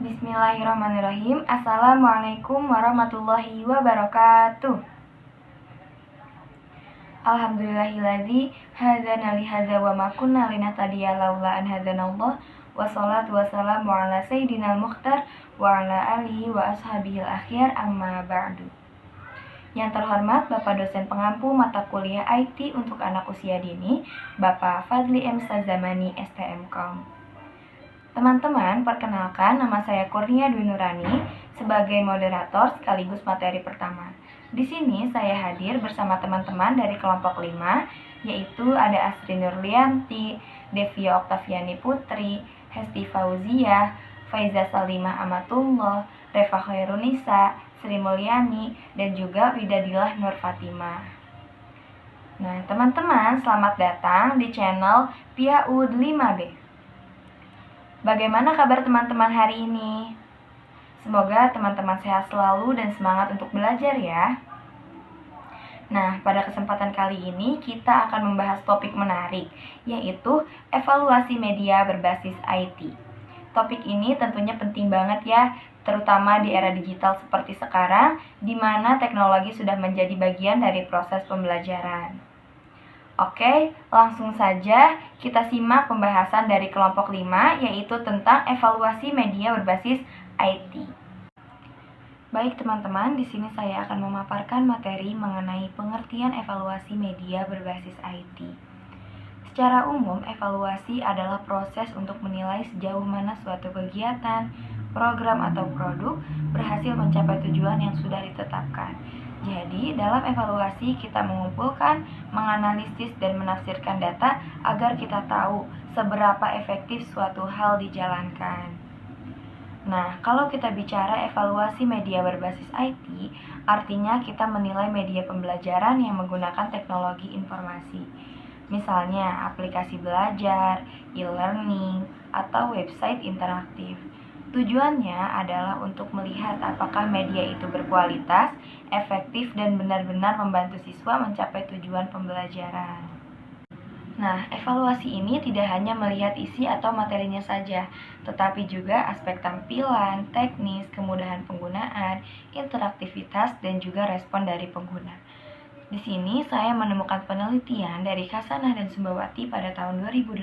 Bismillahirrahmanirrahim. Assalamualaikum warahmatullahi wabarakatuh. Alhamdulillahilladzi hadzana li hadza wa ma kunna linahtadiya laula an hadzanallah. Wassalatu wassalamu ala sayyidinal mukhtar wa ala alihi wa ashabihil akhyar, amma ba'du. Yang terhormat Bapak dosen pengampu mata kuliah IT untuk anak usia dini, Bapak Fadli M. Sazamani, STMKOM. Teman-teman, perkenalkan, nama saya Kurnia Dwi Nurani sebagai moderator sekaligus materi pertama. Di sini saya hadir bersama teman-teman dari kelompok 5, yaitu ada Astri Nurlianti, Devia Oktaviani Putri, Hesti Fauzia, Faiza Salimah Amatullah, Reva Khairunisa, Sri Mulyani, dan juga Widadilah Nur Fatimah. Nah, teman-teman, selamat datang di channel PIAUD 5B. Bagaimana kabar teman-teman hari ini? Semoga teman-teman sehat selalu dan semangat untuk belajar ya. Nah, pada kesempatan kali ini kita akan membahas topik menarik, yaitu evaluasi media berbasis IT. Topik ini tentunya penting banget ya, terutama di era digital seperti sekarang, di mana teknologi sudah menjadi bagian dari proses pembelajaran. Oke, langsung saja kita simak pembahasan dari kelompok 5, yaitu tentang evaluasi media berbasis IT. Baik teman-teman, di sini saya akan memaparkan materi mengenai pengertian evaluasi media berbasis IT. Secara umum, evaluasi adalah proses untuk menilai sejauh mana suatu kegiatan, program atau produk berhasil mencapai tujuan yang sudah ditetapkan. Jadi, dalam evaluasi kita mengumpulkan, menganalisis, dan menafsirkan data agar kita tahu seberapa efektif suatu hal dijalankan. Nah, kalau kita bicara evaluasi media berbasis IT, artinya kita menilai media pembelajaran yang menggunakan teknologi informasi. Misalnya, aplikasi belajar, e-learning, atau website interaktif. Tujuannya adalah untuk melihat apakah media itu berkualitas, efektif, dan benar-benar membantu siswa mencapai tujuan pembelajaran. Nah, evaluasi ini tidak hanya melihat isi atau materinya saja, tetapi juga aspek tampilan, teknis, kemudahan penggunaan, interaktivitas, dan juga respon dari pengguna. Di sini saya menemukan penelitian dari Hasanah dan Sumbawati pada tahun 2018.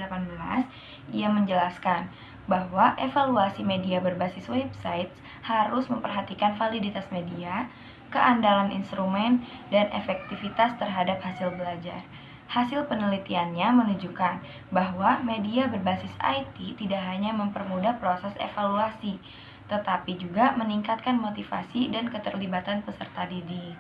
Ia menjelaskan bahwa evaluasi media berbasis website harus memperhatikan validitas media, keandalan instrumen, dan efektivitas terhadap hasil belajar. Hasil penelitiannya menunjukkan bahwa media berbasis IT tidak hanya mempermudah proses evaluasi, tetapi juga meningkatkan motivasi dan keterlibatan peserta didik.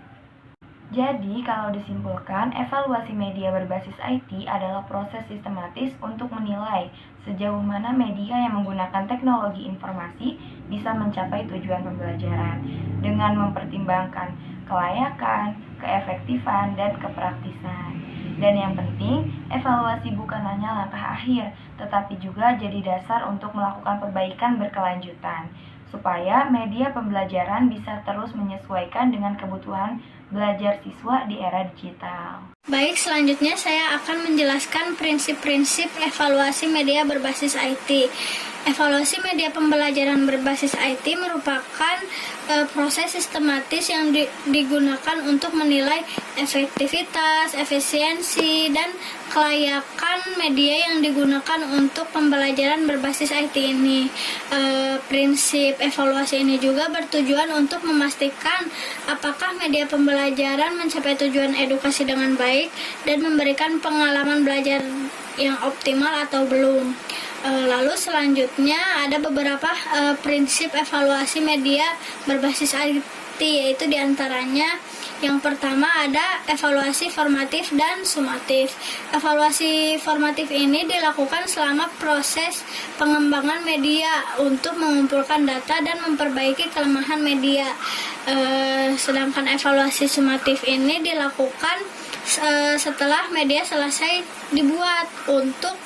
Jadi, kalau disimpulkan, evaluasi media berbasis IT adalah proses sistematis untuk menilai sejauh mana media yang menggunakan teknologi informasi bisa mencapai tujuan pembelajaran dengan mempertimbangkan kelayakan, keefektifan, dan kepraktisan. Dan yang penting, evaluasi bukan hanya langkah akhir, tetapi juga jadi dasar untuk melakukan perbaikan berkelanjutan, supaya media pembelajaran bisa terus menyesuaikan dengan kebutuhan belajar siswa di era digital. Baik, selanjutnya saya akan menjelaskan prinsip-prinsip evaluasi media berbasis IT. Evaluasi media pembelajaran berbasis IT merupakan proses sistematis yang digunakan untuk menilai efektivitas, efisiensi, dan kelayakan media yang digunakan untuk pembelajaran berbasis IT ini. Prinsip evaluasi ini juga bertujuan untuk memastikan apakah media pembelajaran mencapai tujuan edukasi dengan baik dan memberikan pengalaman belajar yang optimal atau belum. Lalu selanjutnya ada beberapa prinsip evaluasi media berbasis IT, yaitu diantaranya yang pertama ada evaluasi formatif dan sumatif. Evaluasi formatif ini dilakukan selama proses pengembangan media untuk mengumpulkan data dan memperbaiki kelemahan media. Sedangkan evaluasi sumatif ini dilakukan setelah media selesai dibuat untuk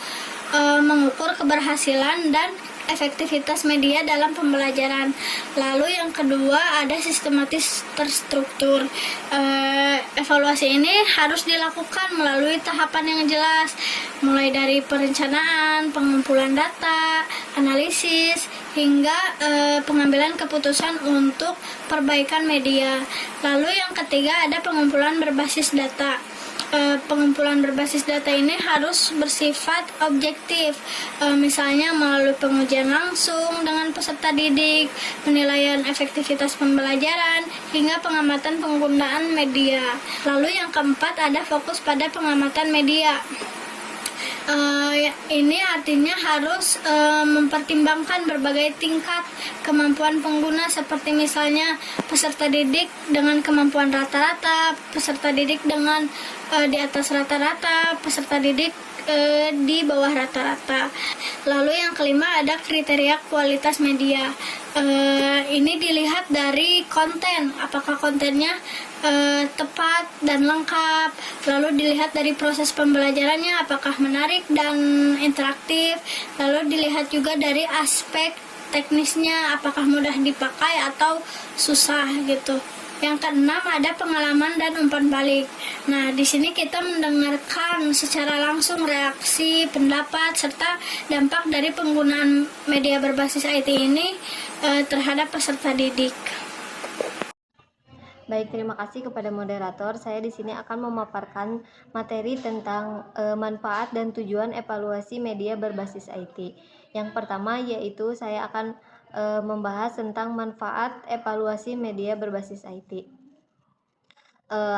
mengukur keberhasilan dan efektivitas media dalam pembelajaran. Lalu yang kedua ada sistematis terstruktur. Evaluasi ini harus dilakukan melalui tahapan yang jelas, mulai dari perencanaan, pengumpulan data, analisis, hingga pengambilan keputusan untuk perbaikan media. Lalu yang ketiga ada pengumpulan berbasis data. Pengumpulan berbasis data ini harus bersifat objektif, misalnya melalui pengujian langsung dengan peserta didik, penilaian efektivitas pembelajaran, hingga pengamatan penggunaan media. Lalu yang keempat ada fokus pada pengamatan media. Ini artinya harus mempertimbangkan berbagai tingkat kemampuan pengguna, seperti misalnya peserta didik dengan kemampuan rata-rata, peserta didik dengan di atas rata-rata, peserta didik di bawah rata-rata. Lalu yang kelima ada kriteria kualitas media. Ini dilihat dari konten, apakah kontennya tepat dan lengkap. Lalu dilihat dari proses pembelajarannya, apakah menarik dan interaktif. Lalu dilihat juga dari aspek teknisnya, apakah mudah dipakai atau susah gitu. Yang keenam ada pengalaman dan umpan balik. Nah, di sini kita mendengarkan secara langsung reaksi, pendapat, serta dampak dari penggunaan media berbasis IT ini terhadap peserta didik. Baik, terima kasih kepada moderator. Saya di sini akan memaparkan materi tentang manfaat dan tujuan evaluasi media berbasis IT. Yang pertama yaitu saya akan membahas tentang manfaat evaluasi media berbasis IT.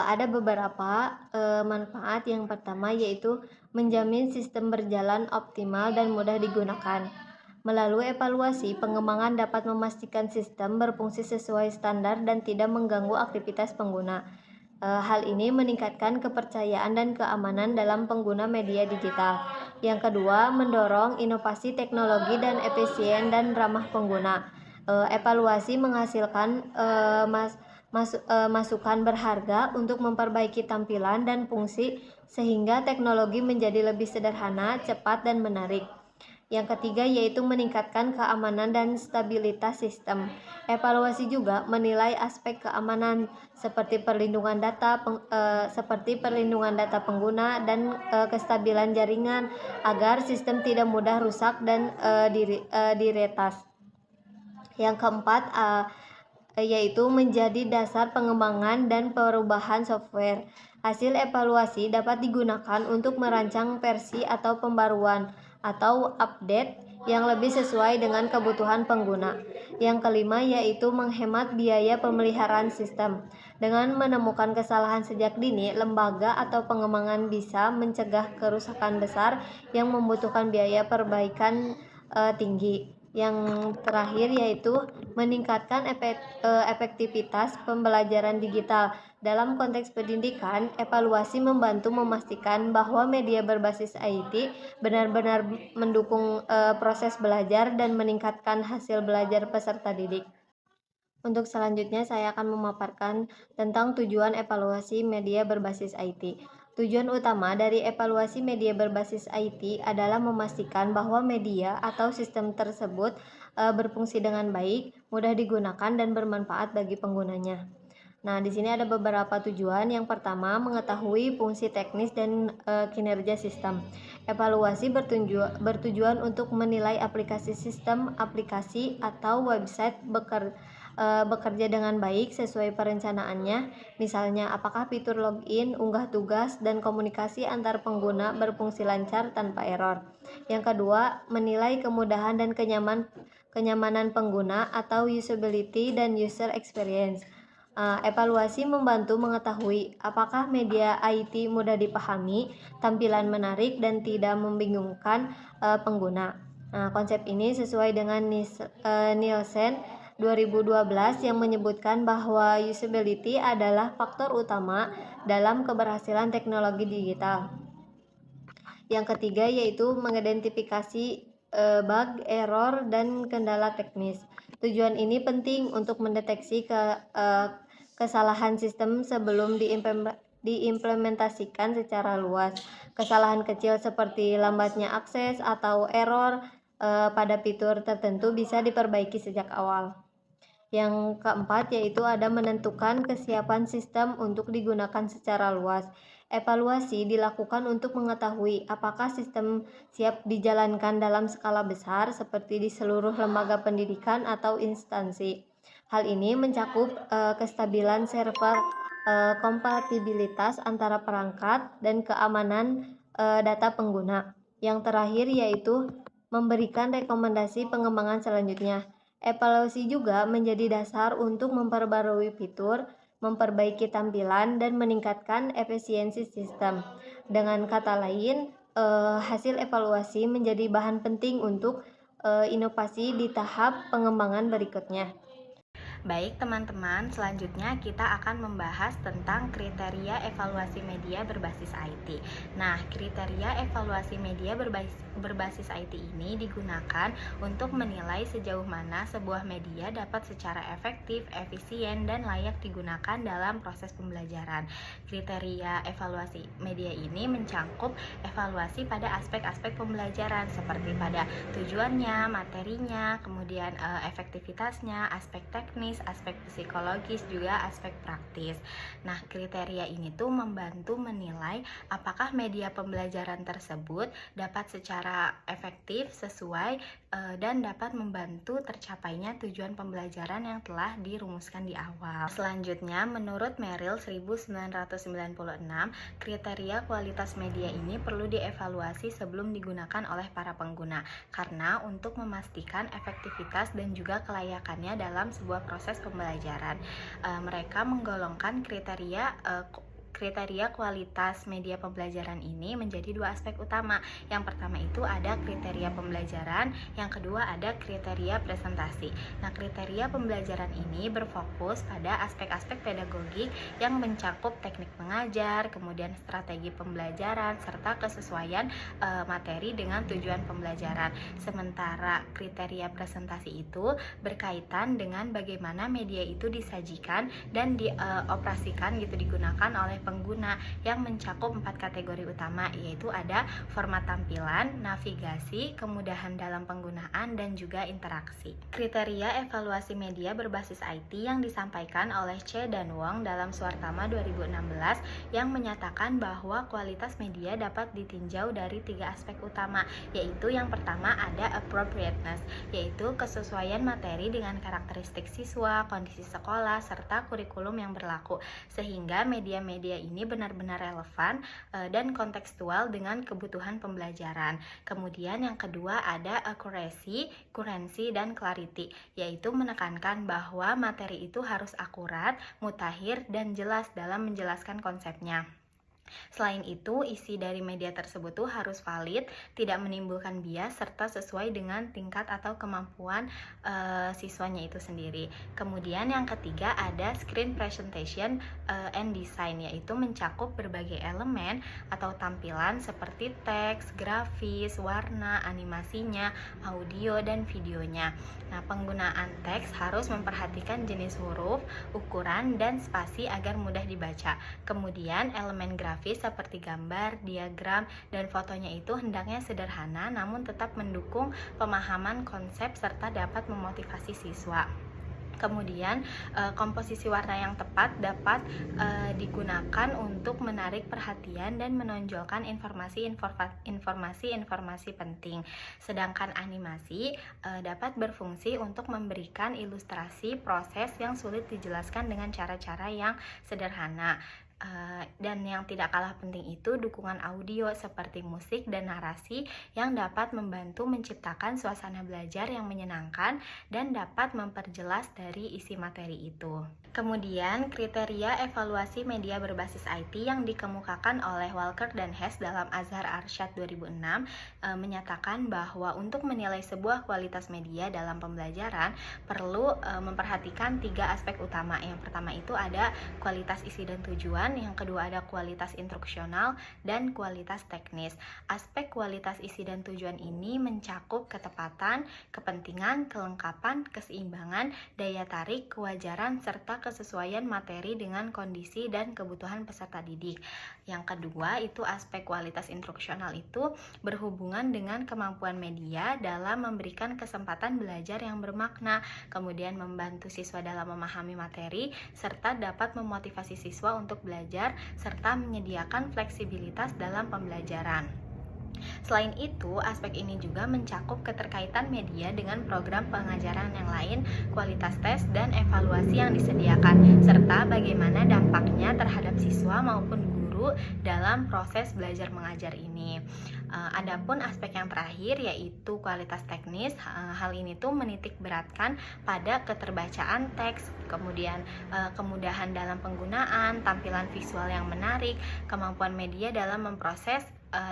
Ada beberapa manfaat. Yang pertama yaitu menjamin sistem berjalan optimal dan mudah digunakan. Melalui evaluasi, pengembangan dapat memastikan sistem berfungsi sesuai standar dan tidak mengganggu aktivitas pengguna. Hal ini meningkatkan kepercayaan dan keamanan dalam pengguna media digital. Yang kedua, mendorong inovasi teknologi dan efisien dan ramah pengguna. Evaluasi menghasilkan masukan berharga untuk memperbaiki tampilan dan fungsi sehingga teknologi menjadi lebih sederhana, cepat, dan menarik. Yang ketiga yaitu meningkatkan keamanan dan stabilitas sistem. Evaluasi juga menilai aspek keamanan seperti perlindungan data pengguna dan kestabilan jaringan agar sistem tidak mudah rusak dan diretas. Yang keempat yaitu menjadi dasar pengembangan dan perubahan software. Hasil evaluasi dapat digunakan untuk merancang versi atau pembaruan atau update yang lebih sesuai dengan kebutuhan pengguna. Yang kelima yaitu menghemat biaya pemeliharaan sistem. Dengan menemukan kesalahan sejak dini, lembaga atau pengembangan bisa mencegah kerusakan besar yang membutuhkan biaya perbaikan tinggi. Yang terakhir yaitu meningkatkan efektivitas pembelajaran digital. Dalam konteks pendidikan, evaluasi membantu memastikan bahwa media berbasis IT benar-benar mendukung proses belajar dan meningkatkan hasil belajar peserta didik. Untuk selanjutnya saya akan memaparkan tentang tujuan evaluasi media berbasis IT. Tujuan utama dari evaluasi media berbasis IT adalah memastikan bahwa media atau sistem tersebut berfungsi dengan baik, mudah digunakan, dan bermanfaat bagi penggunanya. Nah, di sini ada beberapa tujuan. Yang pertama, mengetahui fungsi teknis dan kinerja sistem. Evaluasi bertujuan untuk menilai aplikasi sistem, aplikasi, atau website bekerja dengan baik sesuai perencanaannya. Misalnya, apakah fitur login, unggah tugas, dan komunikasi antar pengguna berfungsi lancar tanpa error. Yang kedua, menilai kemudahan dan kenyamanan pengguna atau usability dan user experience. Evaluasi membantu mengetahui apakah media IT mudah dipahami, tampilan menarik, dan tidak membingungkan pengguna. Konsep ini sesuai dengan Nielsen 2012 yang menyebutkan bahwa usability adalah faktor utama dalam keberhasilan teknologi digital. Yang ketiga yaitu mengidentifikasi bug, error, dan kendala teknis. Tujuan ini penting untuk mendeteksi kesalahan sistem sebelum diimplementasikan secara luas. Kesalahan kecil seperti lambatnya akses atau error pada fitur tertentu bisa diperbaiki sejak awal. Yang keempat yaitu ada menentukan kesiapan sistem untuk digunakan secara luas. Evaluasi dilakukan untuk mengetahui apakah sistem siap dijalankan dalam skala besar seperti di seluruh lembaga pendidikan atau instansi. Hal ini mencakup kestabilan server, kompatibilitas antara perangkat, dan keamanan data pengguna. Yang terakhir yaitu memberikan rekomendasi pengembangan selanjutnya. Evaluasi juga menjadi dasar untuk memperbarui fitur, memperbaiki tampilan, dan meningkatkan efisiensi sistem. Dengan kata lain, hasil evaluasi menjadi bahan penting untuk inovasi di tahap pengembangan berikutnya. Baik teman-teman, selanjutnya kita akan membahas tentang kriteria evaluasi media berbasis IT. Nah, kriteria evaluasi media berbasis IT ini digunakan untuk menilai sejauh mana sebuah media dapat secara efektif, efisien, dan layak digunakan dalam proses pembelajaran. Kriteria evaluasi media ini mencakup evaluasi pada aspek-aspek pembelajaran seperti pada tujuannya, materinya, kemudian efektivitasnya, aspek teknis, aspek psikologis, juga aspek praktis. Nah, kriteria ini tuh membantu menilai apakah media pembelajaran tersebut dapat secara efektif, sesuai, dan dapat membantu tercapainya tujuan pembelajaran yang telah dirumuskan di awal. Selanjutnya, menurut Merrill 1996, kriteria kualitas media ini perlu dievaluasi sebelum digunakan oleh para pengguna, karena untuk memastikan efektivitas dan juga kelayakannya dalam sebuah proses pembelajaran. Mereka menggolongkan kriteria kualitas media pembelajaran ini menjadi dua aspek utama. Yang pertama itu ada kriteria pembelajaran, yang kedua ada kriteria presentasi. Nah, kriteria pembelajaran ini berfokus pada aspek-aspek pedagogik yang mencakup teknik mengajar, kemudian strategi pembelajaran, serta kesesuaian materi dengan tujuan pembelajaran. Sementara kriteria presentasi itu berkaitan dengan bagaimana media itu disajikan dan dioperasikan digunakan oleh pengguna, yang mencakup 4 kategori utama, yaitu ada format tampilan, navigasi, kemudahan dalam penggunaan, dan juga interaksi. Kriteria evaluasi media berbasis IT yang disampaikan oleh Che dan Wong dalam Suartama 2016 yang menyatakan bahwa kualitas media dapat ditinjau dari 3 aspek utama, yaitu yang pertama ada appropriateness, yaitu kesesuaian materi dengan karakteristik siswa, kondisi sekolah, serta kurikulum yang berlaku, sehingga media-media ini benar-benar relevan dan kontekstual dengan kebutuhan pembelajaran. Kemudian yang kedua ada accuracy, currency, dan clarity, yaitu menekankan bahwa materi itu harus akurat, mutakhir, dan jelas dalam menjelaskan konsepnya. Selain itu, isi dari media tersebut tuh harus valid, tidak menimbulkan bias, serta sesuai dengan tingkat atau kemampuan siswanya itu sendiri. Kemudian yang ketiga ada screen presentation and design, yaitu mencakup berbagai elemen atau tampilan seperti teks, grafis, warna, animasinya, audio, dan videonya. Nah, penggunaan teks harus memperhatikan jenis huruf, ukuran, dan spasi agar mudah dibaca. Kemudian elemen grafis seperti gambar, diagram, dan fotonya itu hendaknya sederhana namun tetap mendukung pemahaman konsep serta dapat memotivasi siswa. Kemudian komposisi warna yang tepat dapat digunakan untuk menarik perhatian dan menonjolkan informasi penting. Sedangkan animasi dapat berfungsi untuk memberikan ilustrasi proses yang sulit dijelaskan dengan cara-cara yang sederhana. Dan yang tidak kalah penting itu dukungan audio seperti musik dan narasi yang dapat membantu menciptakan suasana belajar yang menyenangkan dan dapat memperjelas dari isi materi itu. Kemudian kriteria evaluasi media berbasis IT yang dikemukakan oleh Walker dan Hess dalam Azhar Arsyad 2006 menyatakan bahwa untuk menilai sebuah kualitas media dalam pembelajaran perlu memperhatikan 3 aspek utama. Yang pertama itu ada kualitas isi dan tujuan, yang kedua ada kualitas instruksional, dan kualitas teknis. Aspek kualitas isi dan tujuan ini mencakup ketepatan, kepentingan, kelengkapan, keseimbangan, daya tarik, kewajaran, serta kesesuaian materi dengan kondisi dan kebutuhan peserta didik. Yang kedua itu aspek kualitas instruksional itu berhubungan dengan kemampuan media dalam memberikan kesempatan belajar yang bermakna, kemudian membantu siswa dalam memahami materi, serta dapat memotivasi siswa untuk belajar belajar serta menyediakan fleksibilitas dalam pembelajaran. Selain itu, aspek ini juga mencakup keterkaitan media dengan program pengajaran yang lain, kualitas tes dan evaluasi yang disediakan, serta bagaimana dampaknya terhadap siswa maupun guru dalam proses belajar mengajar ini. Adapun aspek yang terakhir yaitu kualitas teknis, hal ini tuh menitik beratkan pada keterbacaan teks, kemudian kemudahan dalam penggunaan, tampilan visual yang menarik, kemampuan media dalam memproses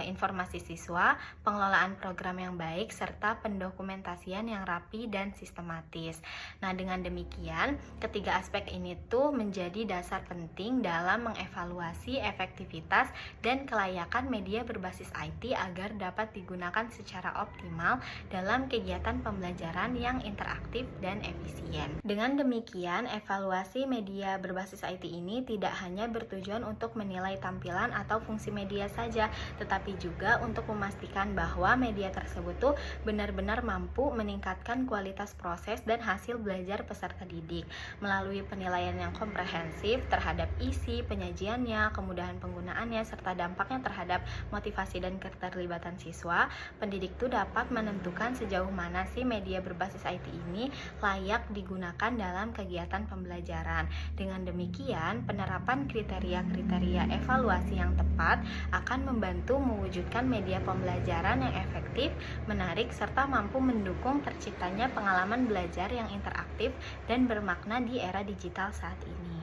informasi siswa, pengelolaan program yang baik, serta pendokumentasian yang rapi dan sistematis. Nah, dengan demikian, ketiga aspek ini tuh menjadi dasar penting dalam mengevaluasi efektivitas dan kelayakan media berbasis IT agar dapat digunakan secara optimal dalam kegiatan pembelajaran yang interaktif dan efisien. Dengan demikian, evaluasi media berbasis IT ini tidak hanya bertujuan untuk menilai tampilan atau fungsi media saja, tetapi juga untuk memastikan bahwa media tersebut tuh benar-benar mampu meningkatkan kualitas proses dan hasil belajar peserta didik. Melalui penilaian yang komprehensif terhadap isi, penyajiannya, kemudahan penggunaannya, serta dampaknya terhadap motivasi dan keterlibatan siswa, pendidik tuh dapat menentukan sejauh mana sih media berbasis IT ini layak digunakan dalam kegiatan pembelajaran. Dengan demikian, penerapan kriteria-kriteria evaluasi yang tepat akan membantu mewujudkan media pembelajaran yang efektif, menarik, serta mampu mendukung terciptanya pengalaman belajar yang interaktif dan bermakna di era digital saat ini.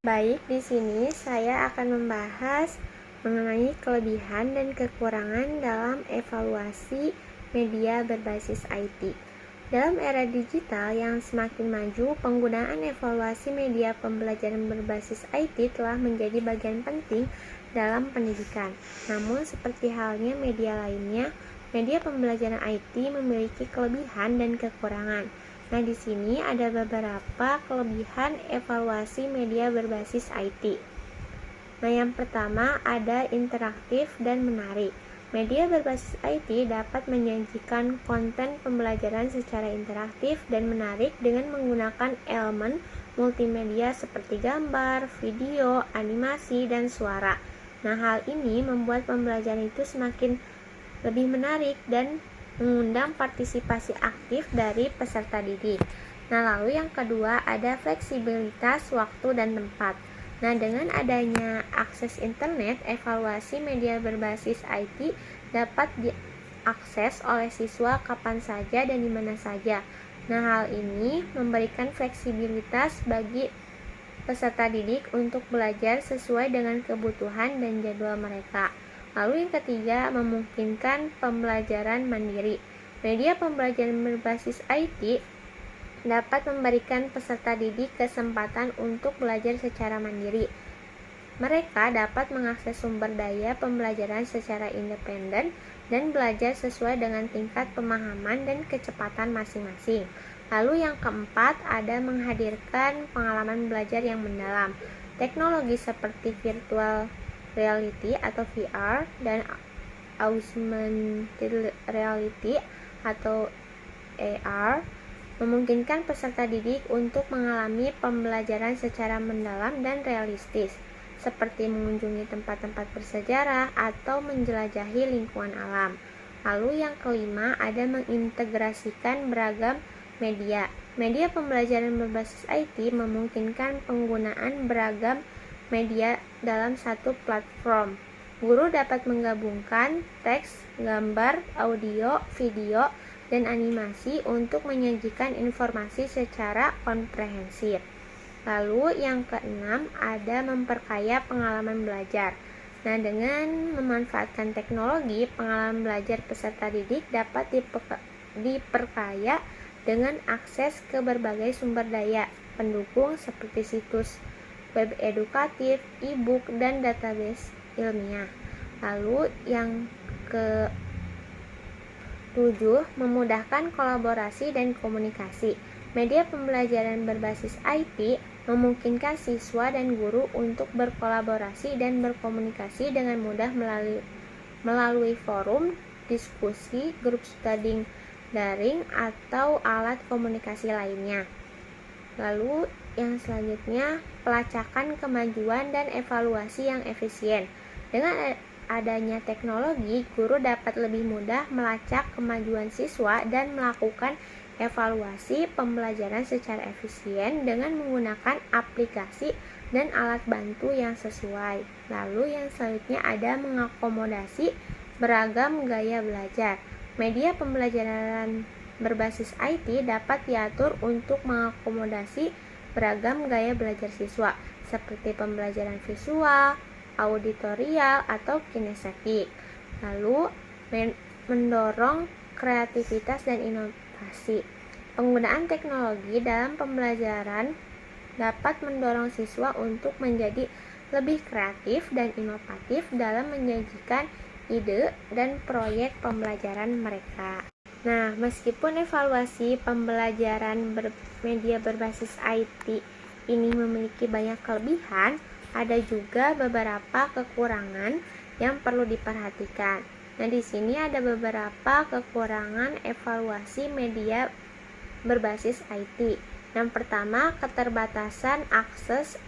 Baik, di sini saya akan membahas mengenai kelebihan dan kekurangan dalam evaluasi media berbasis IT. Dalam era digital yang semakin maju, penggunaan evaluasi media pembelajaran berbasis IT telah menjadi bagian penting dalam pendidikan. Namun, seperti halnya media lainnya, media pembelajaran IT memiliki kelebihan dan kekurangan. Nah, di sini ada beberapa kelebihan evaluasi media berbasis IT. Nah, yang pertama ada interaktif dan menarik. Media berbasis IT dapat menyajikan konten pembelajaran secara interaktif dan menarik dengan menggunakan elemen multimedia seperti gambar, video, animasi, dan suara. Nah, hal ini membuat pembelajaran itu semakin lebih menarik dan mengundang partisipasi aktif dari peserta didik. Nah, lalu yang kedua ada fleksibilitas waktu dan tempat. Nah, dengan adanya akses internet, evaluasi media berbasis IT dapat diakses oleh siswa kapan saja dan di mana saja. Nah, hal ini memberikan fleksibilitas bagi peserta didik untuk belajar sesuai dengan kebutuhan dan jadwal mereka. Lalu yang ketiga, memungkinkan pembelajaran mandiri. Media pembelajaran berbasis IT dapat memberikan peserta didik kesempatan untuk belajar secara mandiri. Mereka dapat mengakses sumber daya pembelajaran secara independen dan belajar sesuai dengan tingkat pemahaman dan kecepatan masing-masing. Lalu yang keempat, ada menghadirkan pengalaman belajar yang mendalam. Teknologi seperti virtual reality atau VR dan augmented reality atau AR memungkinkan peserta didik untuk mengalami pembelajaran secara mendalam dan realistis, seperti mengunjungi tempat-tempat bersejarah atau menjelajahi lingkungan alam. Lalu yang kelima, ada mengintegrasikan beragam media. Media pembelajaran berbasis IT memungkinkan penggunaan beragam media dalam satu platform. Guru dapat menggabungkan teks, gambar, audio, video, dan animasi untuk menyajikan informasi secara komprehensif. Lalu yang keenam, ada memperkaya pengalaman belajar. Nah, dengan memanfaatkan teknologi, pengalaman belajar peserta didik dapat diperkaya dengan akses ke berbagai sumber daya pendukung seperti situs web edukatif, e-book, dan database ilmiah. Lalu yang ke-7, memudahkan kolaborasi dan komunikasi. Media pembelajaran berbasis IT memungkinkan siswa dan guru untuk berkolaborasi dan berkomunikasi dengan mudah melalui forum, diskusi, grup study daring, atau alat komunikasi lainnya. Lalu yang selanjutnya, pelacakan kemajuan dan evaluasi yang efisien. Dengan adanya teknologi, guru dapat lebih mudah melacak kemajuan siswa dan melakukan evaluasi pembelajaran secara efisien dengan menggunakan aplikasi dan alat bantu yang sesuai. Lalu yang selanjutnya ada mengakomodasi beragam gaya belajar. Media pembelajaran berbasis IT dapat diatur untuk mengakomodasi beragam gaya belajar siswa, seperti pembelajaran visual, auditorial, atau kinestetik. Lalu mendorong kreativitas dan inovasi. Penggunaan teknologi dalam pembelajaran dapat mendorong siswa untuk menjadi lebih kreatif dan inovatif dalam menyajikan ide dan proyek pembelajaran mereka. Nah, meskipun evaluasi pembelajaran media berbasis IT ini memiliki banyak kelebihan, ada juga beberapa kekurangan yang perlu diperhatikan. Nah, di sini ada beberapa kekurangan evaluasi media berbasis IT. Yang pertama, keterbatasan akses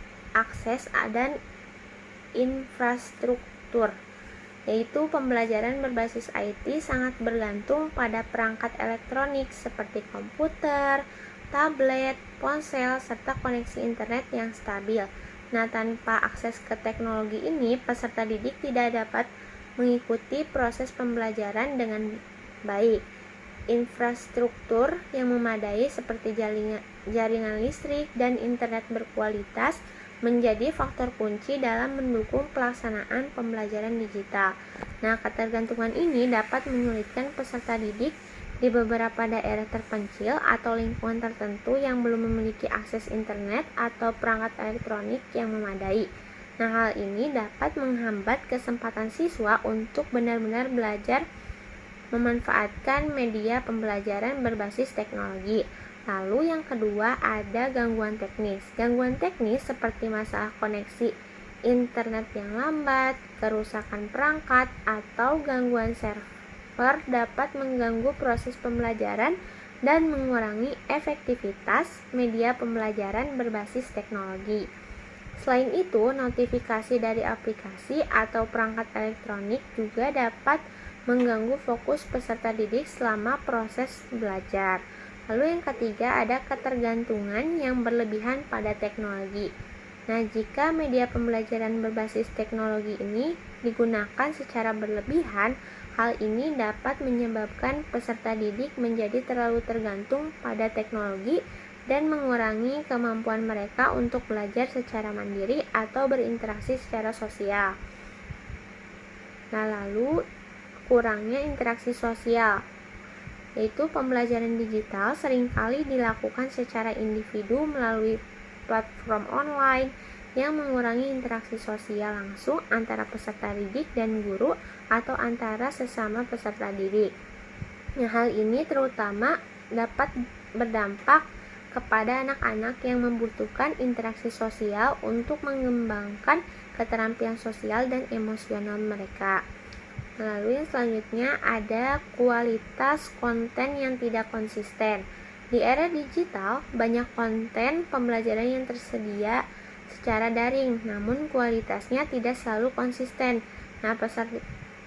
dan infrastruktur, yaitu pembelajaran berbasis IT sangat bergantung pada perangkat elektronik seperti komputer, tablet, ponsel, serta koneksi internet yang stabil. Nah, tanpa akses ke teknologi ini, peserta didik tidak dapat mengikuti proses pembelajaran dengan baik. Infrastruktur yang memadai seperti jaringan listrik dan internet berkualitas menjadi faktor kunci dalam mendukung pelaksanaan pembelajaran digital. Nah, ketergantungan ini dapat menyulitkan peserta didik di beberapa daerah terpencil atau lingkungan tertentu yang belum memiliki akses internet atau perangkat elektronik yang memadai. Nah, hal ini dapat menghambat kesempatan siswa untuk benar-benar belajar memanfaatkan media pembelajaran berbasis teknologi. Lalu yang kedua ada gangguan teknis. Gangguan teknis seperti masalah koneksi internet yang lambat, kerusakan perangkat, atau gangguan server dapat mengganggu proses pembelajaran dan mengurangi efektivitas media pembelajaran berbasis teknologi. Selain itu, notifikasi dari aplikasi atau perangkat elektronik juga dapat mengganggu fokus peserta didik selama proses belajar. Lalu yang ketiga ada ketergantungan yang berlebihan pada teknologi. Nah, jika media pembelajaran berbasis teknologi ini digunakan secara berlebihan, hal ini dapat menyebabkan peserta didik menjadi terlalu tergantung pada teknologi dan mengurangi kemampuan mereka untuk belajar secara mandiri atau berinteraksi secara sosial. Nah, lalu kurangnya interaksi sosial, yaitu pembelajaran digital seringkali dilakukan secara individu melalui platform online yang mengurangi interaksi sosial langsung antara peserta didik dan guru atau antara sesama peserta didik. Nah, hal ini terutama dapat berdampak kepada anak-anak yang membutuhkan interaksi sosial untuk mengembangkan keterampilan sosial dan emosional mereka. Lalu yang selanjutnya ada kualitas konten yang tidak konsisten. Di era digital, banyak konten pembelajaran yang tersedia secara daring, namun kualitasnya tidak selalu konsisten. Nah,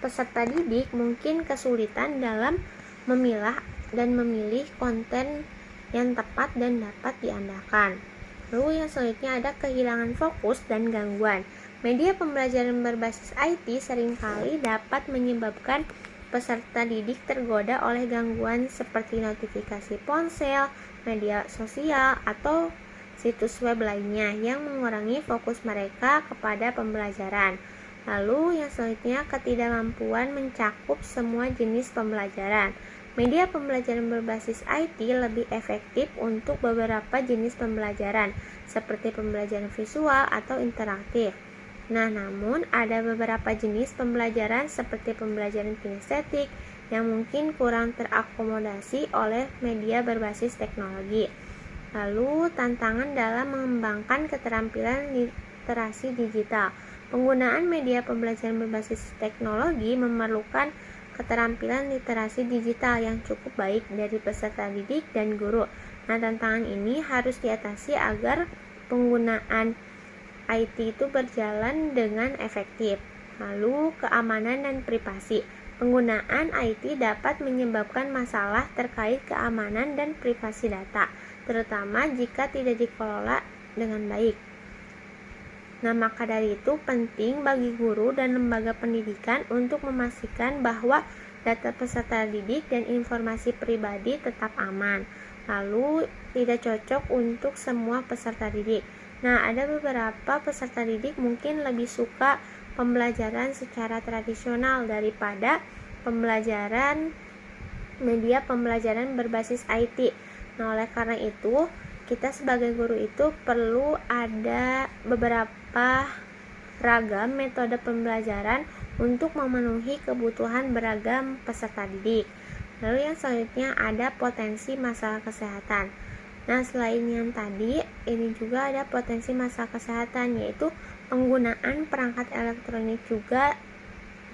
peserta didik mungkin kesulitan dalam memilah dan memilih konten yang tepat dan dapat diandalkan. Lalu yang selanjutnya ada kehilangan fokus dan gangguan. Media pembelajaran berbasis IT seringkali dapat menyebabkan peserta didik tergoda oleh gangguan seperti notifikasi ponsel, media sosial, atau situs web lainnya yang mengurangi fokus mereka kepada pembelajaran. Lalu yang selanjutnya ketidakmampuan mencakup semua jenis pembelajaran. Media pembelajaran berbasis IT lebih efektif untuk beberapa jenis pembelajaran, seperti pembelajaran visual atau interaktif. Nah, namun ada beberapa jenis pembelajaran seperti pembelajaran kinestetik yang mungkin kurang terakomodasi oleh media berbasis teknologi. Lalu, tantangan dalam mengembangkan keterampilan literasi digital. Penggunaan media pembelajaran berbasis teknologi memerlukan keterampilan literasi digital yang cukup baik dari peserta didik dan guru. Nah, tantangan ini harus diatasi agar penggunaan IT itu berjalan dengan efektif. Lalu, keamanan dan privasi. Penggunaan IT dapat menyebabkan masalah terkait keamanan dan privasi data, terutama jika tidak dikelola dengan baik. Nah, maka dari itu penting bagi guru dan lembaga pendidikan untuk memastikan bahwa data peserta didik dan informasi pribadi tetap aman. Lalu, tidak cocok untuk semua peserta didik. Nah, ada beberapa peserta didik mungkin lebih suka pembelajaran secara tradisional daripada pembelajaran media pembelajaran berbasis IT. Nah, oleh karena itu, kita sebagai guru itu perlu ada beberapa ragam metode pembelajaran untuk memenuhi kebutuhan beragam peserta didik. Lalu yang selanjutnya ada potensi masalah kesehatan. Nah, selain yang tadi, ini juga ada potensi masalah kesehatan, yaitu penggunaan perangkat elektronik juga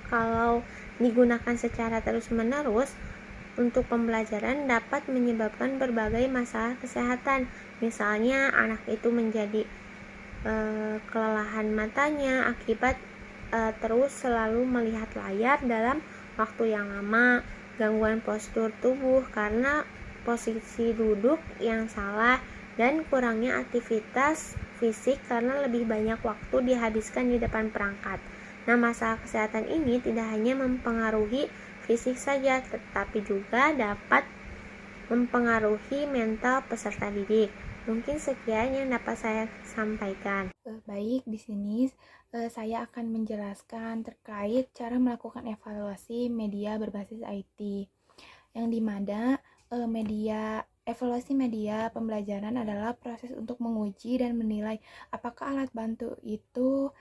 kalau digunakan secara terus-menerus untuk pembelajaran dapat menyebabkan berbagai masalah kesehatan. Misalnya anak itu menjadi kelelahan matanya akibat terus selalu melihat layar dalam waktu yang lama, gangguan postur tubuh karena posisi duduk yang salah, dan kurangnya aktivitas fisik karena lebih banyak waktu dihabiskan di depan perangkat. Nah, masalah kesehatan ini tidak hanya mempengaruhi fisik saja, tetapi juga dapat mempengaruhi mental peserta didik. Mungkin sekian yang dapat saya sampaikan. Baik, di sini saya akan menjelaskan terkait cara melakukan evaluasi media berbasis IT. Yang dimana evaluasi media pembelajaran adalah proses untuk menguji dan menilai apakah alat bantu itu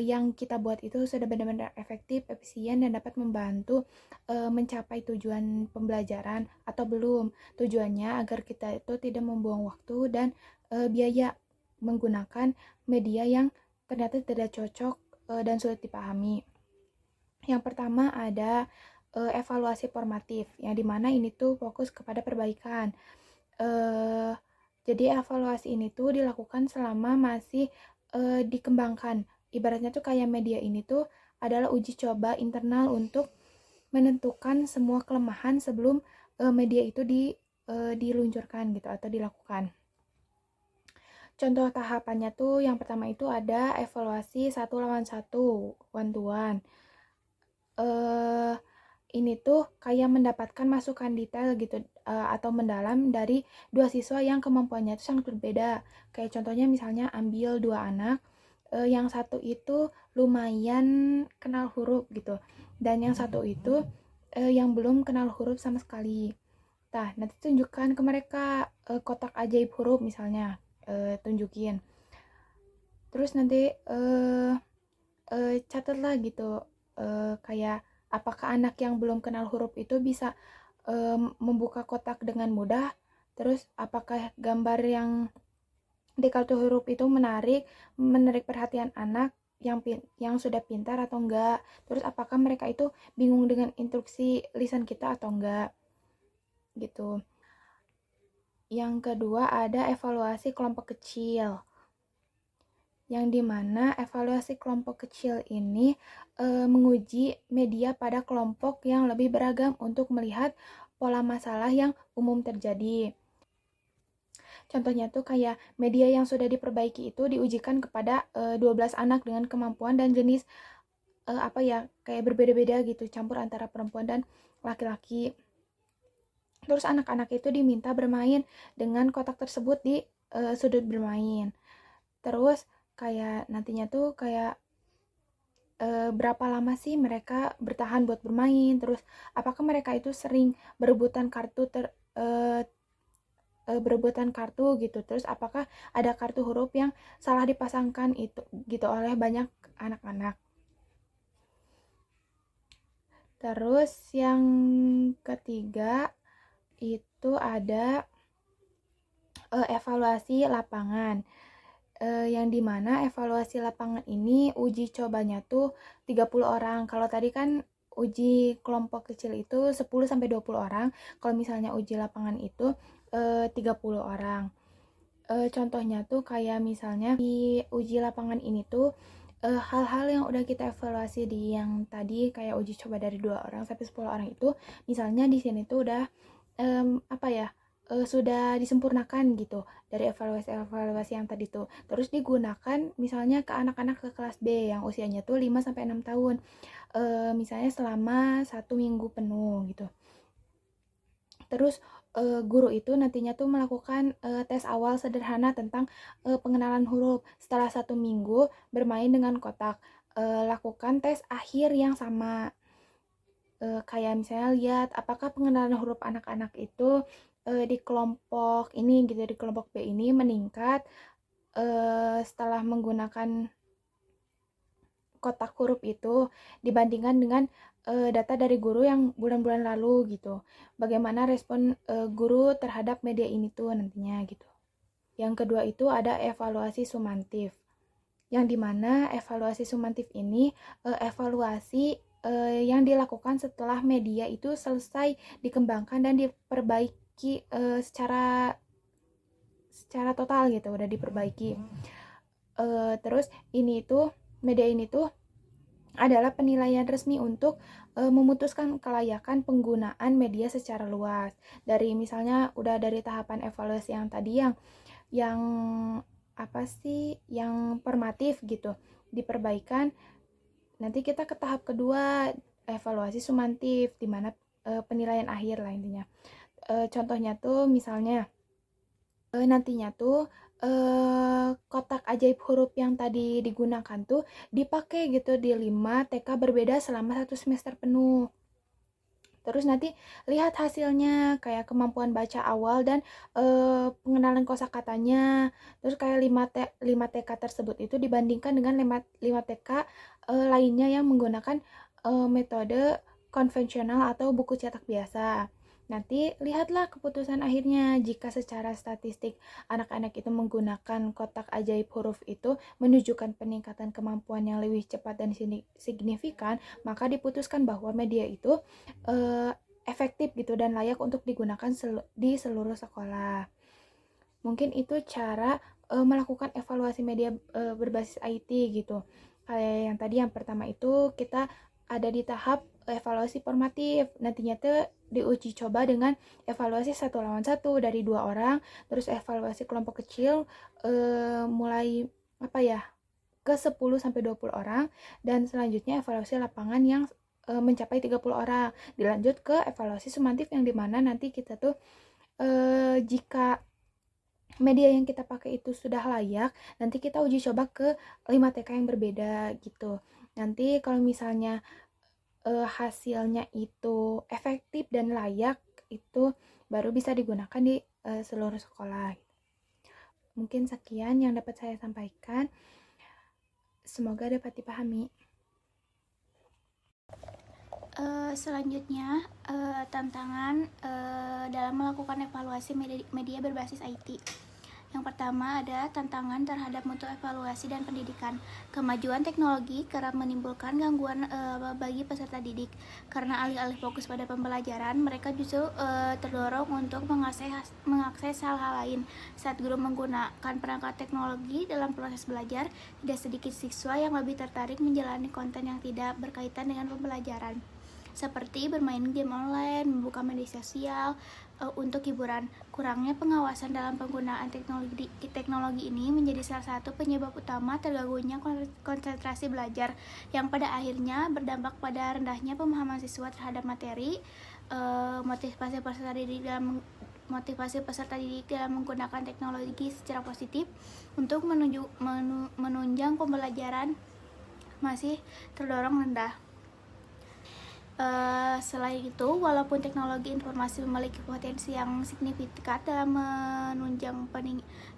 yang kita buat itu sudah benar-benar efektif, efisien, dan dapat membantu mencapai tujuan pembelajaran atau belum. Tujuannya agar kita itu tidak membuang waktu dan biaya menggunakan media yang ternyata tidak cocok dan sulit dipahami. Yang pertama ada evaluasi formatif, yang dimana ini tuh fokus kepada perbaikan. Jadi evaluasi ini tuh dilakukan selama masih dikembangkan. Ibaratnya tuh kayak media ini tuh adalah uji coba internal untuk menentukan semua kelemahan sebelum media itu diluncurkan gitu atau dilakukan. Contoh tahapannya tuh yang pertama itu ada evaluasi 1-1, one to one. Ini tuh kayak mendapatkan masukan detail gitu atau mendalam dari dua siswa yang kemampuannya itu sangat berbeda. Kayak contohnya misalnya ambil 2 anak, yang satu itu lumayan kenal huruf gitu, dan yang satu itu yang belum kenal huruf sama sekali. Nah, nanti tunjukkan ke mereka kotak ajaib huruf misalnya, tunjukin. Terus nanti catatlah gitu, kayak apakah anak yang belum kenal huruf itu bisa membuka kotak dengan mudah. Terus apakah gambar yang di kartu huruf itu menarik perhatian anak yang sudah pintar atau enggak. Terus apakah mereka itu bingung dengan instruksi lisan kita atau enggak gitu. Yang kedua ada evaluasi kelompok kecil, yang dimana evaluasi kelompok kecil ini menguji media pada kelompok yang lebih beragam untuk melihat pola masalah yang umum terjadi. Contohnya tuh kayak media yang sudah diperbaiki itu diujikan kepada 12 anak dengan kemampuan dan jenis kayak berbeda-beda gitu, campur antara perempuan dan laki-laki. Terus anak-anak itu diminta bermain dengan kotak tersebut di sudut bermain. Terus kayak nantinya tuh kayak berapa lama sih mereka bertahan buat bermain, terus apakah mereka itu sering berebutan kartu gitu, terus apakah ada kartu huruf yang salah dipasangkan itu gitu oleh banyak anak-anak. Terus yang ketiga itu ada evaluasi lapangan, yang dimana evaluasi lapangan ini uji cobanya tuh 30 orang. Kalau tadi kan uji kelompok kecil itu 10-20 orang. Kalau misalnya uji lapangan itu 30 orang. Contohnya tuh kayak misalnya di uji lapangan ini tuh hal-hal yang udah kita evaluasi di yang tadi kayak uji coba dari 2 orang sampai 10 orang itu, misalnya di sini tuh udah sudah disempurnakan gitu dari evaluasi yang tadi tuh. Terus digunakan misalnya ke anak-anak ke kelas B yang usianya tuh 5 sampai 6 tahun. Misalnya selama 1 minggu penuh gitu. Terus guru itu nantinya tuh melakukan tes awal sederhana tentang pengenalan huruf. Setelah 1 minggu bermain dengan kotak, lakukan tes akhir yang sama. Kayak misalnya lihat apakah pengenalan huruf anak-anak itu di kelompok ini gitu, di kelompok B ini meningkat setelah menggunakan kotak huruf itu dibandingkan dengan data dari guru yang bulan-bulan lalu gitu. Bagaimana respon guru terhadap media ini tuh nantinya gitu. Yang kedua itu ada evaluasi sumantif. Yang dimana evaluasi sumantif ini evaluasi yang dilakukan setelah media itu selesai dikembangkan dan diperbaiki secara total gitu, udah diperbaiki. Terus ini tuh media ini tuh adalah penilaian resmi untuk memutuskan kelayakan penggunaan media secara luas. Dari misalnya udah dari tahapan evaluasi yang tadi yang formatif gitu, diperbaikan. Nanti kita ke tahap kedua, evaluasi sumantif, di mana penilaian akhir lah intinya. Contohnya tuh misalnya nantinya tuh kotak ajaib huruf yang tadi digunakan tuh dipakai gitu di 5 TK berbeda selama 1 semester penuh. Terus nanti lihat hasilnya kayak kemampuan baca awal dan pengenalan kosakatanya. Terus kayak 5 TK tersebut itu dibandingkan dengan 5 TK lainnya yang menggunakan metode konvensional atau buku cetak biasa. Nanti lihatlah keputusan akhirnya. Jika secara statistik anak-anak itu menggunakan kotak ajaib huruf itu menunjukkan peningkatan kemampuan yang lebih cepat dan signifikan, maka diputuskan bahwa media itu efektif gitu dan layak untuk digunakan di seluruh sekolah. Mungkin itu cara melakukan evaluasi media berbasis IT gitu. Kayak yang tadi yang pertama itu kita ada di tahap evaluasi formatif. Nantinya tuh diuji coba dengan evaluasi 1 lawan 1 dari 2 orang, terus evaluasi kelompok kecil mulai ke 10 sampai 20 orang, dan selanjutnya evaluasi lapangan yang mencapai 30 orang. Dilanjut ke evaluasi sumantif yang dimana nanti kita tuh jika media yang kita pakai itu sudah layak, nanti kita uji coba ke 5 TK yang berbeda gitu. Nanti kalau misalnya hasilnya itu efektif dan layak, itu baru bisa digunakan di seluruh sekolah. Mungkin sekian yang dapat saya sampaikan. Semoga dapat dipahami. Selanjutnya, tantangan dalam melakukan evaluasi media berbasis IT. Yang pertama ada tantangan terhadap mutu evaluasi dan pendidikan. Kemajuan teknologi kerap menimbulkan gangguan bagi peserta didik. Karena alih-alih fokus pada pembelajaran, mereka justru terdorong untuk mengakses hal-hal lain. Saat guru menggunakan perangkat teknologi dalam proses belajar, tidak sedikit siswa yang lebih tertarik menjalani konten yang tidak berkaitan dengan pembelajaran, seperti bermain game online, membuka media sosial untuk hiburan. Kurangnya pengawasan dalam penggunaan teknologi ini menjadi salah satu penyebab utama terganggunya konsentrasi belajar, yang pada akhirnya berdampak pada rendahnya pemahaman siswa terhadap materi. Motivasi peserta didik dalam menggunakan teknologi secara positif untuk menunjang pembelajaran masih terdorong rendah. Selain itu, walaupun teknologi informasi memiliki potensi yang signifikan dalam menunjang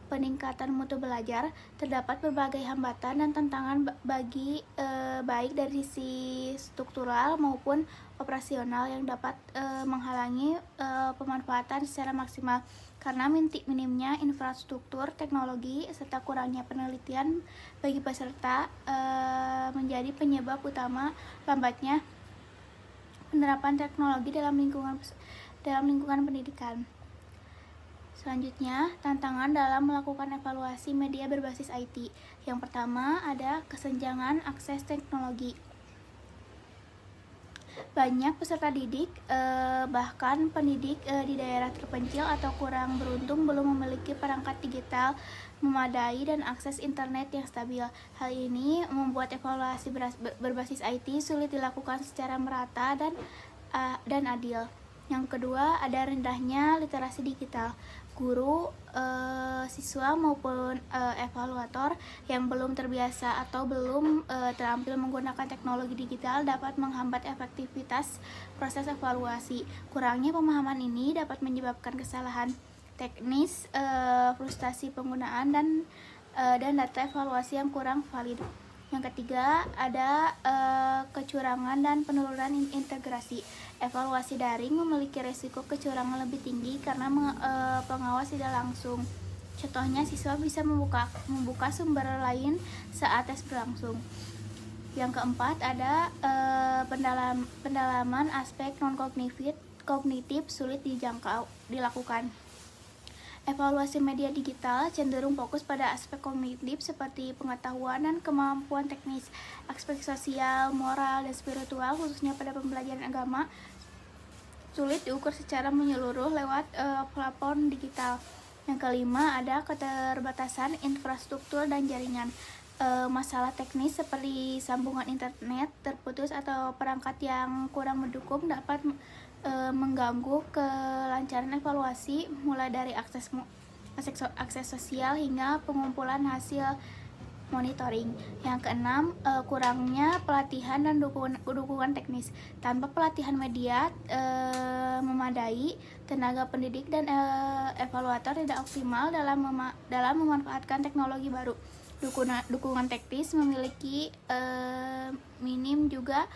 peningkatan mutu belajar, terdapat berbagai hambatan dan tantangan baik dari sisi struktural maupun operasional yang dapat menghalangi pemanfaatan secara maksimal. Karena minimnya infrastruktur teknologi serta kurangnya penelitian bagi peserta menjadi penyebab utama lambatnya penerapan teknologi dalam lingkungan pendidikan. Selanjutnya, tantangan dalam melakukan evaluasi media berbasis IT. Yang pertama ada kesenjangan akses teknologi. Banyak peserta didik, bahkan pendidik di daerah terpencil atau kurang beruntung belum memiliki perangkat digital memadai dan akses internet yang stabil. Hal ini membuat evaluasi berbasis IT sulit dilakukan secara merata dan adil. Yang kedua, ada rendahnya literasi digital. Guru, siswa maupun evaluator yang belum terbiasa atau belum terampil menggunakan teknologi digital dapat menghambat efektivitas proses evaluasi. Kurangnya pemahaman ini dapat menyebabkan kesalahan teknis, frustasi penggunaan dan data evaluasi yang kurang valid. Yang ketiga, ada kecurangan dan penurunan integrasi. Evaluasi daring memiliki risiko kecurangan lebih tinggi karena pengawas tidak langsung. Contohnya, siswa bisa membuka sumber lain saat tes berlangsung. Yang keempat, ada pendalaman aspek non-kognitif sulit dilakukan. Evaluasi media digital cenderung fokus pada aspek kognitif seperti pengetahuan dan kemampuan teknis. Aspek sosial, moral, dan spiritual, khususnya pada pembelajaran agama, sulit diukur secara menyeluruh lewat platform digital. Yang kelima, ada keterbatasan infrastruktur dan jaringan. Masalah teknis seperti sambungan internet terputus atau perangkat yang kurang mendukung dapat mengganggu kelancaran evaluasi, mulai dari akses sosial hingga pengumpulan hasil monitoring. Yang keenam, kurangnya pelatihan dan dukungan teknis. Tanpa pelatihan media memadai, tenaga pendidik dan evaluator tidak optimal dalam memanfaatkan teknologi baru. Dukungan teknis memiliki minim juga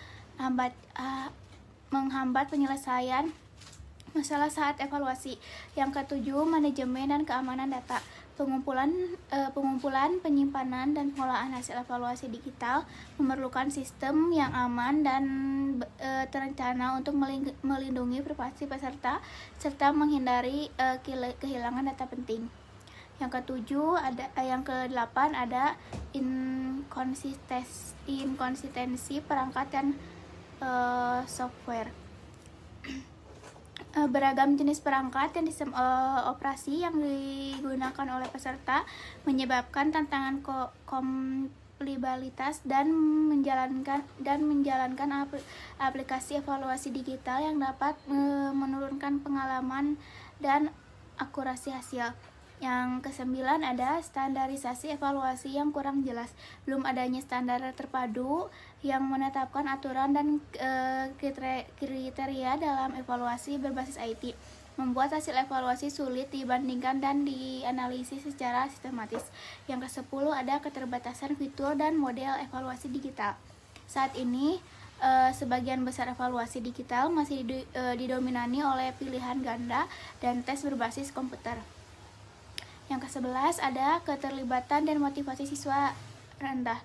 menghambat penyelesaian masalah saat evaluasi. Yang ketujuh, manajemen dan keamanan data. Pengumpulan, penyimpanan, dan pengolahan hasil evaluasi digital memerlukan sistem yang aman dan terencana untuk melindungi privasi peserta serta menghindari kehilangan data penting. Yang kedelapan ada inkonsistensi perangkat dan software. Beragam jenis perangkat dan sistem operasi yang digunakan oleh peserta menyebabkan tantangan kompatibilitas dan menjalankan aplikasi evaluasi digital yang dapat menurunkan pengalaman dan akurasi hasil. Yang kesembilan, ada standarisasi evaluasi yang kurang jelas. Belum adanya standar terpadu yang menetapkan aturan dan kriteria dalam evaluasi berbasis IT, membuat hasil evaluasi sulit dibandingkan dan dianalisis secara sistematis. Yang kesepuluh, ada keterbatasan fitur dan model evaluasi digital. Saat ini, sebagian besar evaluasi digital masih didominasi oleh pilihan ganda dan tes berbasis komputer. Yang ke-11, ada keterlibatan dan motivasi siswa rendah.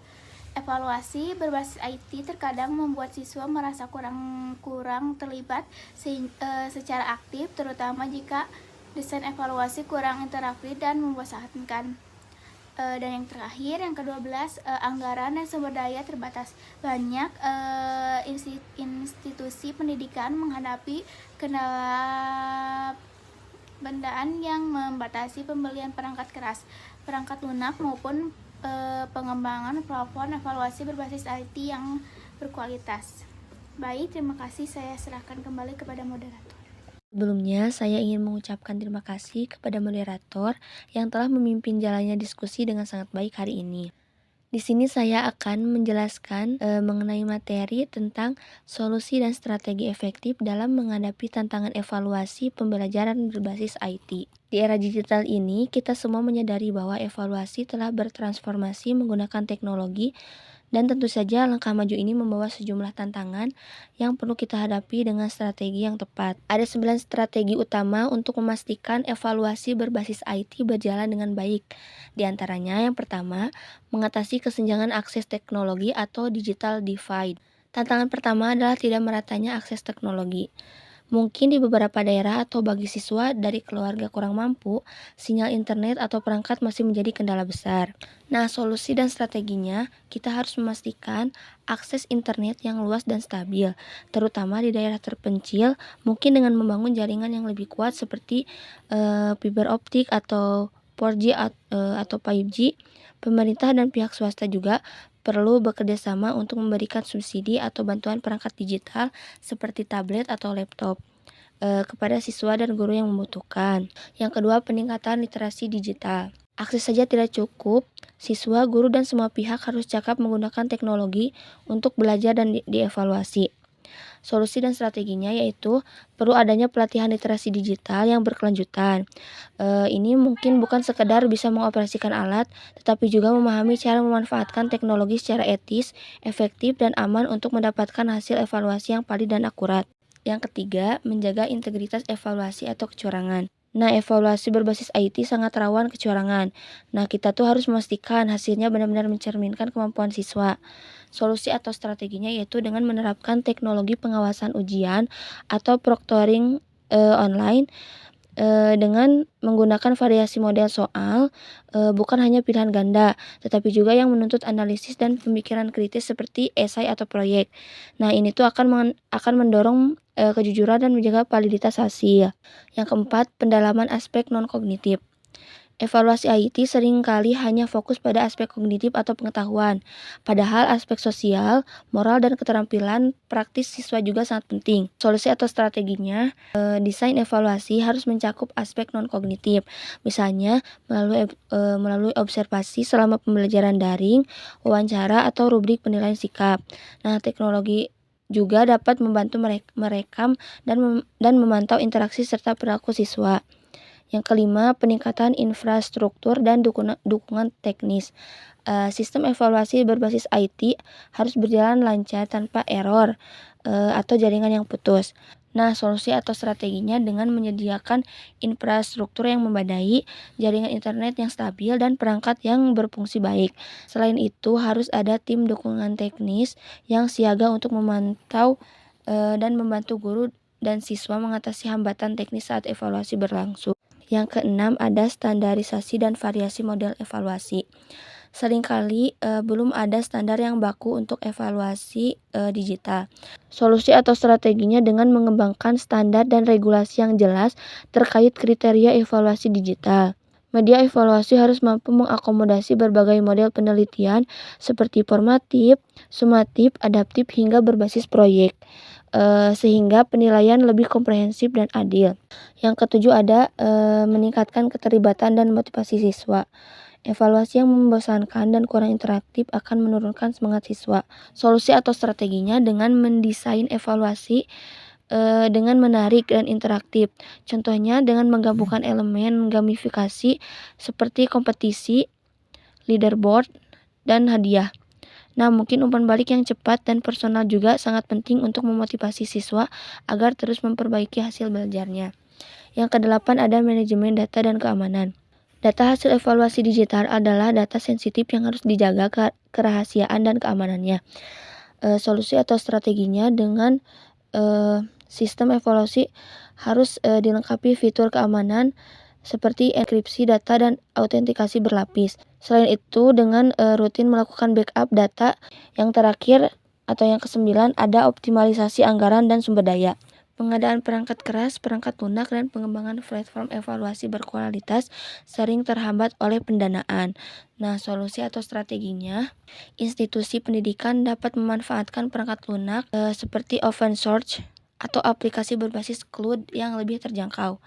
Evaluasi berbasis IT terkadang membuat siswa merasa kurang terlibat secara aktif, terutama jika desain evaluasi kurang interaktif dan membosankan. Dan yang terakhir, yang ke-12, anggaran dan sumber daya terbatas. Banyak institusi pendidikan menghadapi kendala bendaan yang membatasi pembelian perangkat keras, perangkat lunak maupun pengembangan platform evaluasi berbasis IT yang berkualitas. Baik, terima kasih. Saya serahkan kembali kepada moderator. Sebelumnya, saya ingin mengucapkan terima kasih kepada moderator yang telah memimpin jalannya diskusi dengan sangat baik hari ini. Di sini saya akan menjelaskan mengenai materi tentang solusi dan strategi efektif dalam menghadapi tantangan evaluasi pembelajaran berbasis IT. Di era digital ini, kita semua menyadari bahwa evaluasi telah bertransformasi menggunakan teknologi, dan tentu saja langkah maju ini membawa sejumlah tantangan yang perlu kita hadapi dengan strategi yang tepat. Ada 9 strategi utama untuk memastikan evaluasi berbasis IT berjalan dengan baik. Di antaranya, yang pertama, mengatasi kesenjangan akses teknologi atau digital divide. Tantangan pertama adalah tidak meratanya akses teknologi. Mungkin di beberapa daerah atau bagi siswa dari keluarga kurang mampu, sinyal internet atau perangkat masih menjadi kendala besar. Nah, solusi dan strateginya, kita harus memastikan akses internet yang luas dan stabil, terutama di daerah terpencil, mungkin dengan membangun jaringan yang lebih kuat seperti fiber optik atau 4G atau 5G. Pemerintah dan pihak swasta juga perlu bekerja sama untuk memberikan subsidi atau bantuan perangkat digital seperti tablet atau laptop kepada siswa dan guru yang membutuhkan. Yang kedua, peningkatan literasi digital. Akses saja tidak cukup, siswa, guru, dan semua pihak harus cakap menggunakan teknologi untuk belajar dan dievaluasi. Solusi dan strateginya yaitu perlu adanya pelatihan literasi digital yang berkelanjutan. Ini mungkin bukan sekedar bisa mengoperasikan alat, tetapi juga memahami cara memanfaatkan teknologi secara etis, efektif, dan aman untuk mendapatkan hasil evaluasi yang valid dan akurat. Yang ketiga, menjaga integritas evaluasi atau kecurangan. Nah, evaluasi berbasis IT sangat rawan kecurangan. Nah, kita tuh harus memastikan hasilnya benar-benar mencerminkan kemampuan siswa. Solusi atau strateginya yaitu dengan menerapkan teknologi pengawasan ujian atau proctoring online dengan menggunakan variasi model soal, bukan hanya pilihan ganda, tetapi juga yang menuntut analisis dan pemikiran kritis seperti esai atau proyek. Nah, ini tuh akan mendorong kejujuran dan menjaga validitas hasil. Yang keempat, pendalaman aspek non-kognitif. Evaluasi IT seringkali hanya fokus pada aspek kognitif atau pengetahuan, padahal aspek sosial, moral, dan keterampilan praktis siswa juga sangat penting. Solusi atau strateginya, desain evaluasi harus mencakup aspek non-kognitif, misalnya melalui observasi selama pembelajaran daring, wawancara, atau rubrik penilaian sikap. Nah, teknologi juga dapat membantu merekam dan memantau interaksi serta perilaku siswa. Yang kelima, peningkatan infrastruktur dan dukungan teknis. Sistem evaluasi berbasis IT harus berjalan lancar tanpa error atau jaringan yang putus. Nah, solusi atau strateginya dengan menyediakan infrastruktur yang memadai, jaringan internet yang stabil, dan perangkat yang berfungsi baik. Selain itu, harus ada tim dukungan teknis yang siaga untuk memantau dan membantu guru dan siswa mengatasi hambatan teknis saat evaluasi berlangsung. Yang keenam, ada standarisasi dan variasi model evaluasi. Seringkali belum ada standar yang baku untuk evaluasi digital. Solusi atau strateginya dengan mengembangkan standar dan regulasi yang jelas terkait kriteria evaluasi digital. Media evaluasi harus mampu mengakomodasi berbagai model penelitian seperti formatif, sumatif, adaptif, hingga berbasis proyek, sehingga penilaian lebih komprehensif dan adil. Yang ketujuh ada meningkatkan keterlibatan dan motivasi siswa. Evaluasi yang membosankan dan kurang interaktif akan menurunkan semangat siswa. Solusi atau strateginya dengan mendesain evaluasi dengan menarik dan interaktif. Contohnya dengan menggabungkan elemen gamifikasi seperti kompetisi, leaderboard, dan hadiah. Nah, mungkin umpan balik yang cepat dan personal juga sangat penting untuk memotivasi siswa agar terus memperbaiki hasil belajarnya. Yang kedelapan ada manajemen data dan keamanan. Data hasil evaluasi digital adalah data sensitif yang harus dijaga kerahasiaan dan keamanannya. Solusi atau strateginya dengan sistem evaluasi harus dilengkapi fitur keamanan seperti enkripsi data dan autentikasi berlapis. Selain itu, dengan rutin melakukan backup data. Yang terakhir atau yang kesembilan ada optimalisasi anggaran dan sumber daya. Pengadaan perangkat keras, perangkat lunak, dan pengembangan platform evaluasi berkualitas sering terhambat oleh pendanaan. Nah, solusi atau strateginya, institusi pendidikan dapat memanfaatkan perangkat lunak seperti open source atau aplikasi berbasis cloud yang lebih terjangkau.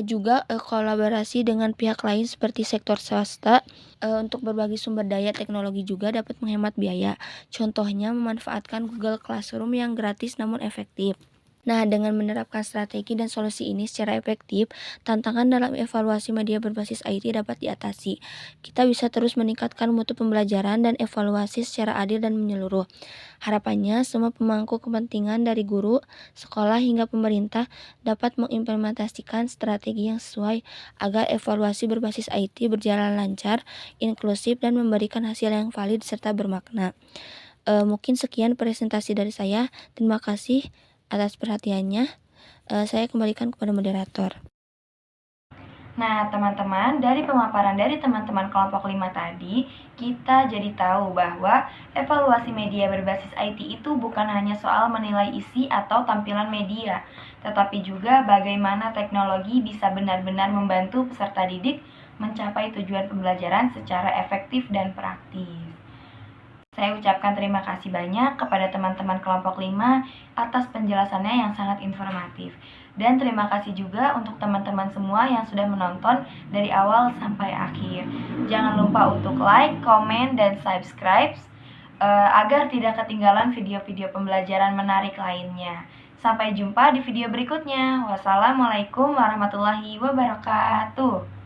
Juga kolaborasi dengan pihak lain seperti sektor swasta untuk berbagi sumber daya teknologi juga dapat menghemat biaya. Contohnya memanfaatkan Google Classroom yang gratis namun efektif. Nah, dengan menerapkan strategi dan solusi ini secara efektif, tantangan dalam evaluasi media berbasis IT dapat diatasi. Kita bisa terus meningkatkan mutu pembelajaran dan evaluasi secara adil dan menyeluruh. Harapannya, semua pemangku kepentingan dari guru, sekolah, hingga pemerintah dapat mengimplementasikan strategi yang sesuai agar evaluasi berbasis IT berjalan lancar, inklusif, dan memberikan hasil yang valid serta bermakna. Mungkin sekian presentasi dari saya. Terima kasih atas perhatiannya. Saya kembalikan kepada moderator. Nah, teman-teman, dari pemaparan dari teman-teman kelompok 5 tadi, kita jadi tahu bahwa evaluasi media berbasis IT itu bukan hanya soal menilai isi atau tampilan media, tetapi juga bagaimana teknologi bisa benar-benar membantu peserta didik mencapai tujuan pembelajaran secara efektif dan praktis. Saya ucapkan terima kasih banyak kepada teman-teman kelompok 5 atas penjelasannya yang sangat informatif. Dan terima kasih juga untuk teman-teman semua yang sudah menonton dari awal sampai akhir. Jangan lupa untuk like, komen, dan subscribe agar tidak ketinggalan video-video pembelajaran menarik lainnya. Sampai jumpa di video berikutnya. Wassalamualaikum warahmatullahi wabarakatuh.